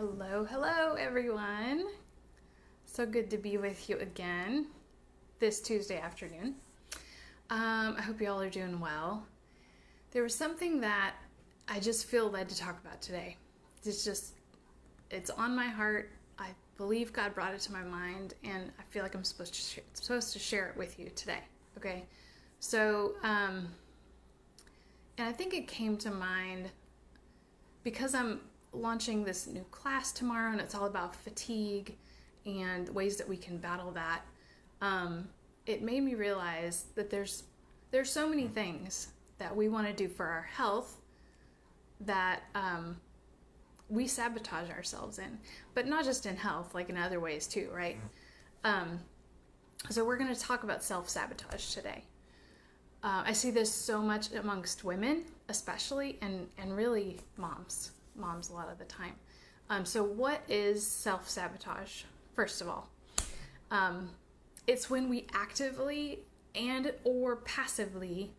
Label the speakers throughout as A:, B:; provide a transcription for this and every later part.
A: Hello, everyone. So good to be with you again this Tuesday afternoon. I hope you all are doing well. There was something that I just feel led to talk about today. It's on my heart. I believe God brought it to my mind, and I feel like I'm supposed to share it with you today. Okay, so and I think it came to mind because I'm launching this new class tomorrow, and it's all about fatigue and ways that we can battle that. It made me realize that there's so many things that we want to do for our health that we sabotage ourselves in, but not just in health, like in other ways too, right? So we're going to talk about self-sabotage today. I see this so much amongst women, especially, and really moms a lot of the time. So what is self-sabotage? First of all, it's when we actively and or passively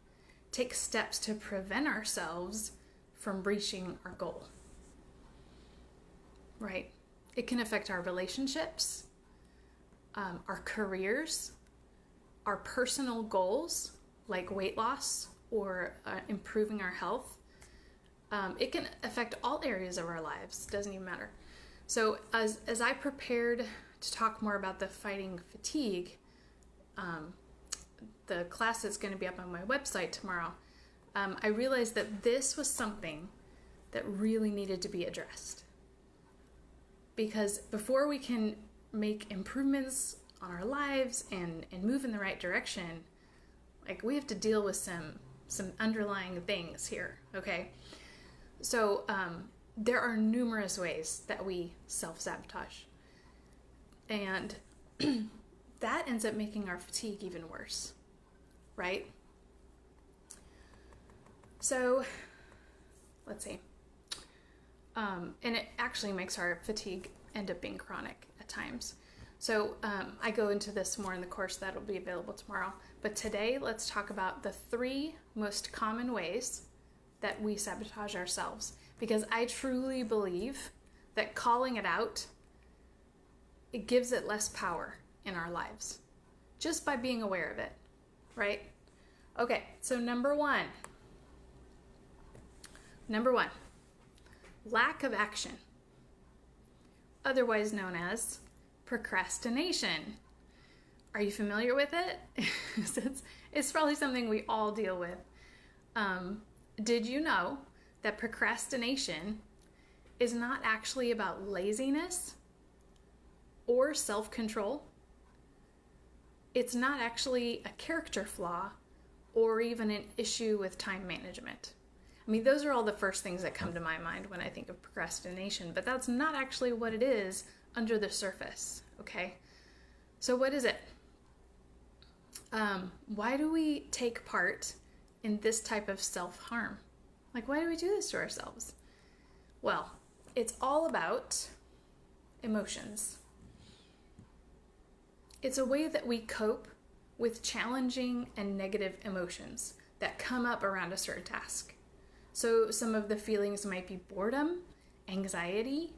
A: take steps to prevent ourselves from reaching our goal, right? It can affect our relationships, our careers, our personal goals, like weight loss or improving our health. It can affect all areas of our lives. Doesn't even matter. So as I prepared to talk more about the fighting fatigue, the class that's going to be up on my website tomorrow, I realized that this was something that really needed to be addressed. Because before we can make improvements on our lives and move in the right direction, like we have to deal with some underlying things here, okay? So there are numerous ways that we self-sabotage. And that ends up making our fatigue even worse, right? So let's see. And it actually makes our fatigue end up being chronic at times. So I go into this more in the course that'll be available tomorrow. But today, let's talk about the 3 most common ways that we sabotage ourselves. Because I truly believe that calling it out, it gives it less power in our lives. Just by being aware of it, right? Okay, so number one, lack of action. Otherwise known as procrastination. Are you familiar with it? It's probably something we all deal with. Did you know that procrastination is not actually about laziness or self-control? It's not actually a character flaw or even an issue with time management. I mean, those are all the first things that come to my mind when I think of procrastination, but that's not actually what it is under the surface, okay? So what is it? Why do we take part in this type of self-harm? Like, why do we do this to ourselves? Well, it's all about emotions. It's a way that we cope with challenging and negative emotions that come up around a certain task. So some of the feelings might be boredom, anxiety,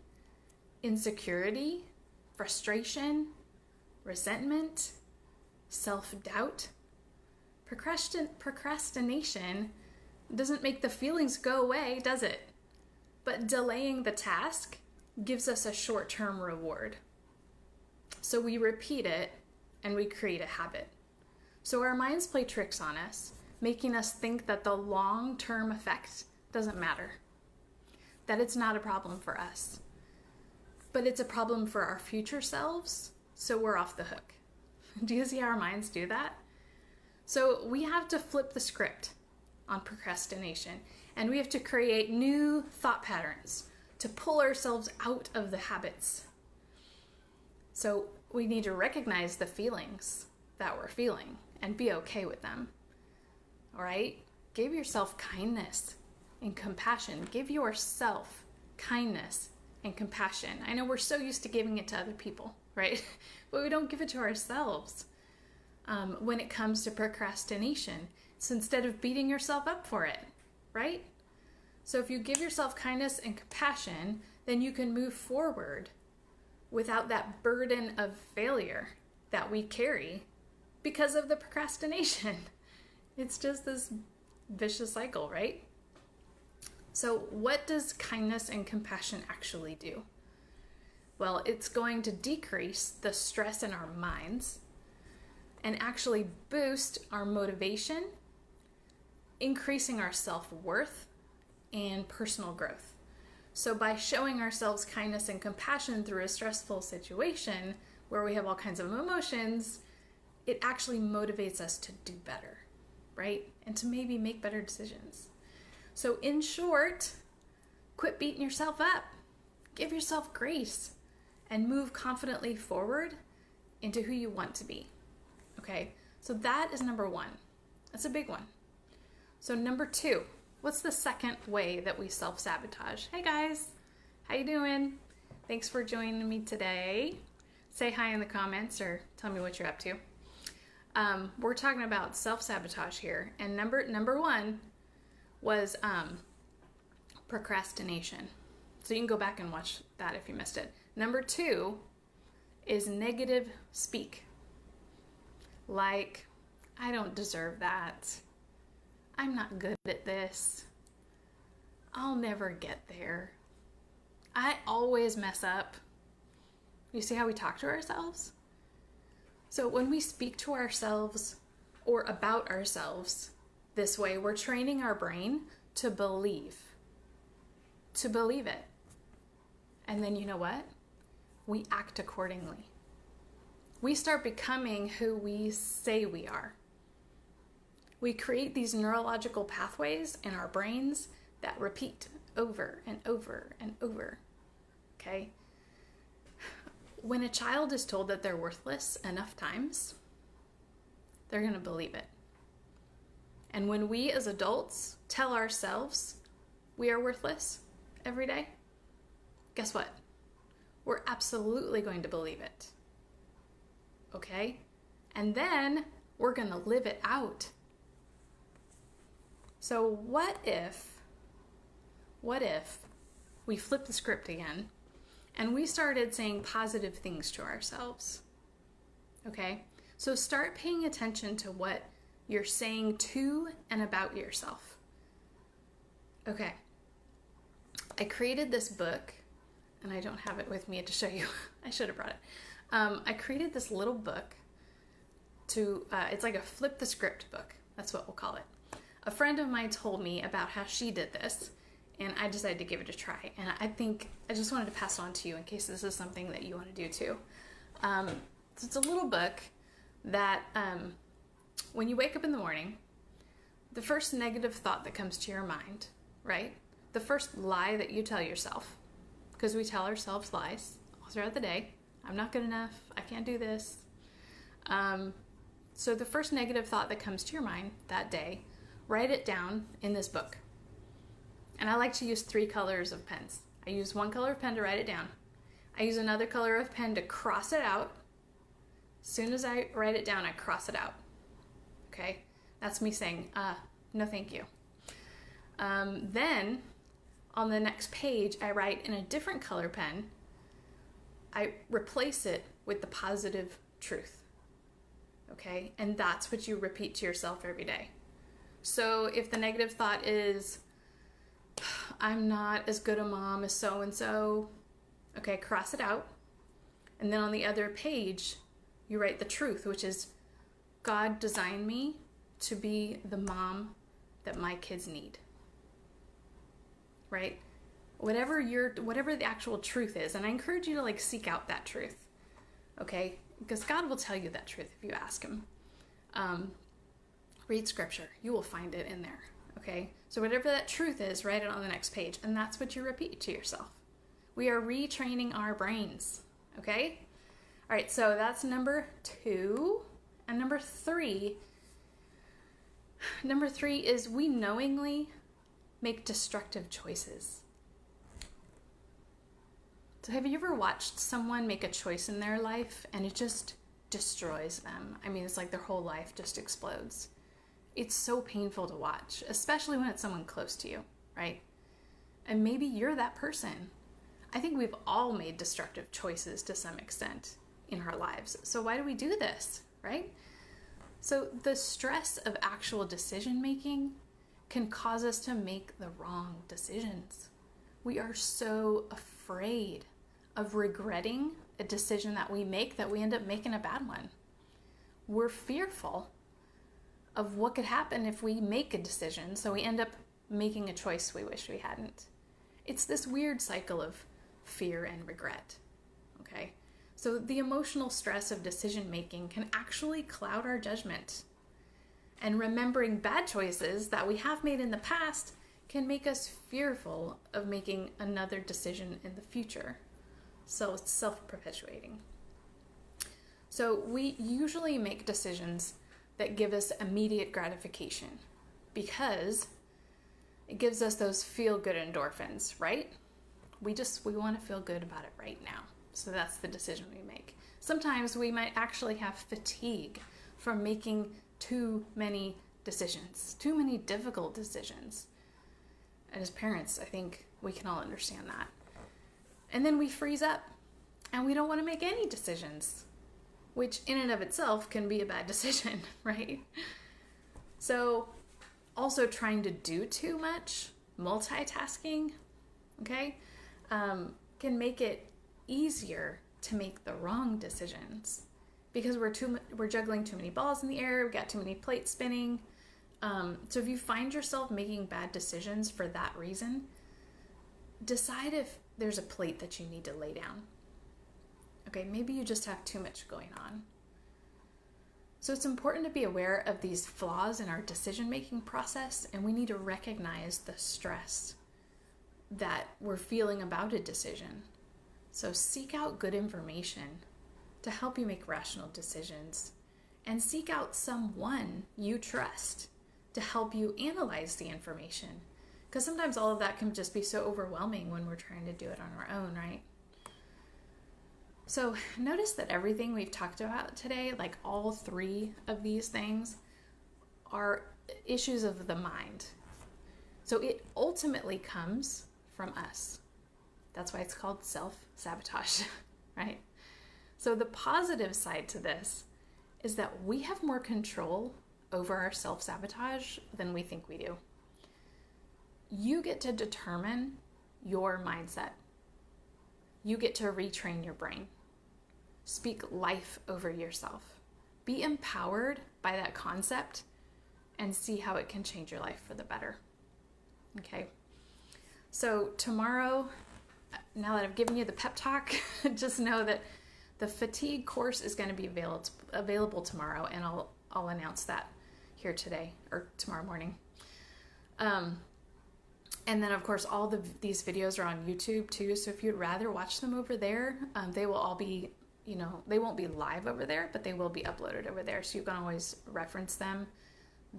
A: insecurity, frustration, resentment, self-doubt. Procrastination doesn't make the feelings go away, does it? But delaying the task gives us a short-term reward. So we repeat it and we create a habit. So our minds play tricks on us, making us think that the long-term effect doesn't matter, that it's not a problem for us. But it's a problem for our future selves, so we're off the hook. Do you see how our minds do that? So we have to flip the script on procrastination, and we have to create new thought patterns to pull ourselves out of the habits. So we need to recognize the feelings that we're feeling and be okay with them. All right? Give yourself kindness and compassion. Give yourself kindness and compassion. I know we're so used to giving it to other people, right? But we don't give it to ourselves. When it comes to procrastination, so instead of beating yourself up for it, right? So if you give yourself kindness and compassion, then you can move forward without that burden of failure that we carry because of the procrastination. It's just this vicious cycle, right? So what does kindness and compassion actually do? Well, it's going to decrease the stress in our minds and actually boost our motivation, increasing our self-worth and personal growth. So by showing ourselves kindness and compassion through a stressful situation where we have all kinds of emotions, it actually motivates us to do better, right? And to maybe make better decisions. So in short, quit beating yourself up, give yourself grace, and move confidently forward into who you want to be. Okay, so that is number one. That's a big one. So number two, what's the second way that we self-sabotage? Hey guys, how you doing? Thanks for joining me today. Say hi in the comments or tell me what you're up to. We're talking about self-sabotage here, and number one was procrastination. So you can go back and watch that if you missed it. Number two is negative speak. Like, I don't deserve that. I'm not good at this. I'll never get there. I always mess up. You see how we talk to ourselves? So when we speak to ourselves or about ourselves this way, we're training our brain to believe it. And then you know what? We act accordingly. We start becoming who we say we are. We create these neurological pathways in our brains that repeat over and over and over. Okay? When a child is told that they're worthless enough times, they're going to believe it. And when we as adults tell ourselves we are worthless every day, guess what? We're absolutely going to believe it. Okay? And then we're going to live it out. So what if we flip the script again and we started saying positive things to ourselves? Okay? So start paying attention to what you're saying to and about yourself. Okay. I created this book, and I don't have it with me to show you. I should have brought it. I created this little book it's like a flip the script book. That's what we'll call it. A friend of mine told me about how she did this, and I decided to give it a try. And I just wanted to pass it on to you in case this is something that you want to do too. So it's a little book that when you wake up in the morning, the first negative thought that comes to your mind, right? The first lie that you tell yourself, because we tell ourselves lies all throughout the day. I'm not good enough. I can't do this. So the first negative thought that comes to your mind that day, write it down in this book. And I like to use 3 colors of pens. I use one color of pen to write it down. I use another color of pen to cross it out. As soon as I write it down, I cross it out. Okay? That's me saying, no thank you. Then, on the next page, I write in a different color pen. I replace it with the positive truth. Okay? And that's what you repeat to yourself every day. So if the negative thought is, I'm not as good a mom as so-and-so, okay, cross it out. And then on the other page, you write the truth, which is, God designed me to be the mom that my kids need. Right? Whatever the actual truth is, and I encourage you to seek out that truth. Okay? Because God will tell you that truth if you ask him. Read scripture. You will find it in there. Okay? So whatever that truth is, write it on the next page. And that's what you repeat to yourself. We are retraining our brains. Okay? All right, so that's number 2. And number 3 is we knowingly make destructive choices. So have you ever watched someone make a choice in their life and it just destroys them? I mean, it's like their whole life just explodes. It's so painful to watch, especially when it's someone close to you, right? And maybe you're that person. I think we've all made destructive choices to some extent in our lives. So why do we do this, right? So the stress of actual decision making can cause us to make the wrong decisions. We are so afraid of regretting a decision that we make that we end up making a bad one. We're fearful of what could happen if we make a decision, so we end up making a choice we wish we hadn't. It's this weird cycle of fear and regret, okay? So the emotional stress of decision making can actually cloud our judgment. And remembering bad choices that we have made in the past can make us fearful of making another decision in the future. So it's self-perpetuating. So we usually make decisions that give us immediate gratification because it gives us those feel-good endorphins, right? We want to feel good about it right now. So that's the decision we make. Sometimes we might actually have fatigue from making too many decisions, too many difficult decisions. And as parents, I think we can all understand that. And then we freeze up and we don't want to make any decisions, which in and of itself can be a bad decision, right? So also trying to do too much, multitasking, okay, can make it easier to make the wrong decisions because we're juggling too many balls in the air, we've got too many plates spinning. So if you find yourself making bad decisions for that reason, decide if there's a plate that you need to lay down. Okay, maybe you just have too much going on. So it's important to be aware of these flaws in our decision-making process, and we need to recognize the stress that we're feeling about a decision. So seek out good information to help you make rational decisions, and seek out someone you trust to help you analyze the information. Because sometimes all of that can just be so overwhelming when we're trying to do it on our own, right? So notice that everything we've talked about today, like all three of these things, are issues of the mind. So it ultimately comes from us. That's why it's called self-sabotage, right? So the positive side to this is that we have more control over our self-sabotage than we think we do. You get to determine your mindset. You get to retrain your brain. Speak life over yourself. Be empowered by that concept and see how it can change your life for the better. Okay? So tomorrow, now that I've given you the pep talk, just know that the fatigue course is going to be available tomorrow, and I'll announce that here today or tomorrow morning. And then, of course, all these videos are on YouTube too. So if you'd rather watch them over there, they will all be, they won't be live over there, but they will be uploaded over there. So you can always reference them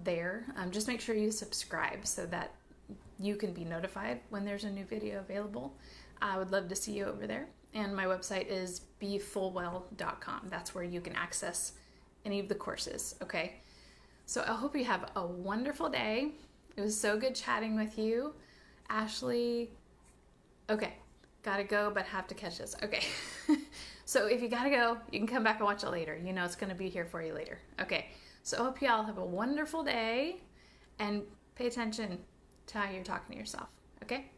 A: there. Just make sure you subscribe so that you can be notified when there's a new video available. I would love to see you over there. And my website is befullwell.com. That's where you can access any of the courses, okay? So I hope you have a wonderful day. It was so good chatting with you. Ashley, okay, gotta go, but have to catch this. Okay, so if you gotta go, you can come back and watch it later. It's gonna be here for you later. Okay, so I hope you all have a wonderful day and pay attention to how you're talking to yourself, okay?